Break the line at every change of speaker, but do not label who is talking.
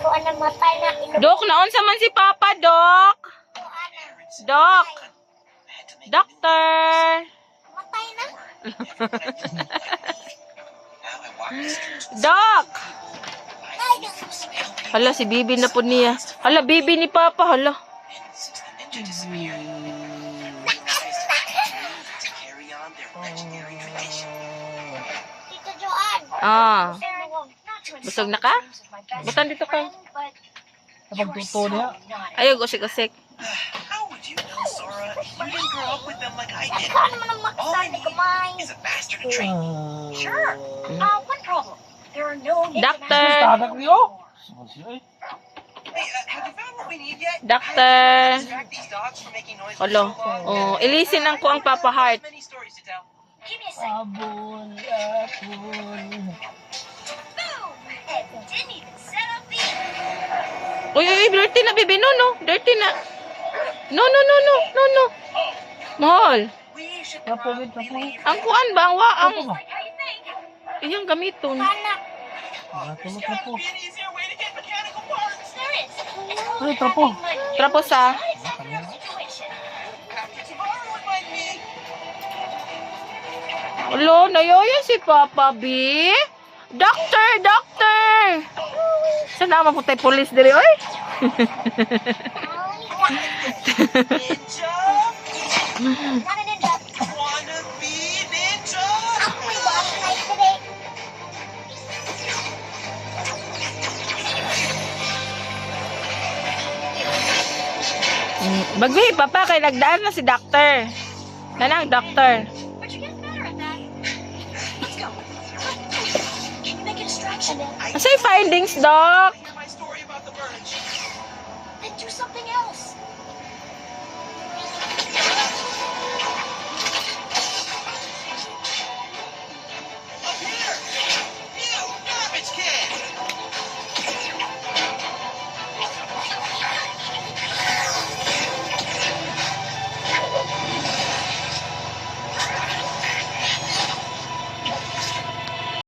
Dok, naunsa man si Papa, Dok? Dok. Doctor.
Matay na.
Dok. Hala, si Bibi na po niya. Hala, Bibi ni Papa, hala.
Tito Joan.
Ah. Busog na ka? Butan dito ka.
Kapag tuto niya.
Ayaw, gusik-gusik.
How would you know, Sora? You didn't grow up with them like I did.
Saan mo nang
All I
makasali
need
kamay?
is a bastard to train.
Sure. What problem? There are no
Doctor.
Tadak niyo.
Hey, have you found what we need yet?
Doctor.
Distract these dogs from making noise for
Hala.
so long.
Oh, ilisin ang ko ang Papa Heart.
Many stories to tell.
Give me a second.
Abol, abol.
Boom! And didn't even set up the...
Uy, dirty na, Bibi. No, no. Dirty na. No, no, no, no. No, no. Mahal.
We should
Trapo,
probably
trapo.
leave.
Ang kuan ba? Ang waang.
Like how you think.
Iyang gamiton.
Anak.
There's
Trapo,
gotta
trapo.
be an easier way to get mechanical parts.
There is. It's called
Ay, trapo.
money.
Trapo sa.
Not exactly our situation.
After tomorrow, it might be.
Ulo, nayoya si Papa B. Doctor, doctor. Saan naman po tayo police diri, oy?
Ninja?
Not an in-depth.
Wanna be ninja?
Ako'y boss night today.
Bagay, Papa, kay nagdaan na si doctor. Nanang, doctor.
But you're getting better at that. Let's go. Can you make a distraction?
Say findings, Doc.
Hear my story about the birds.
Then do something else.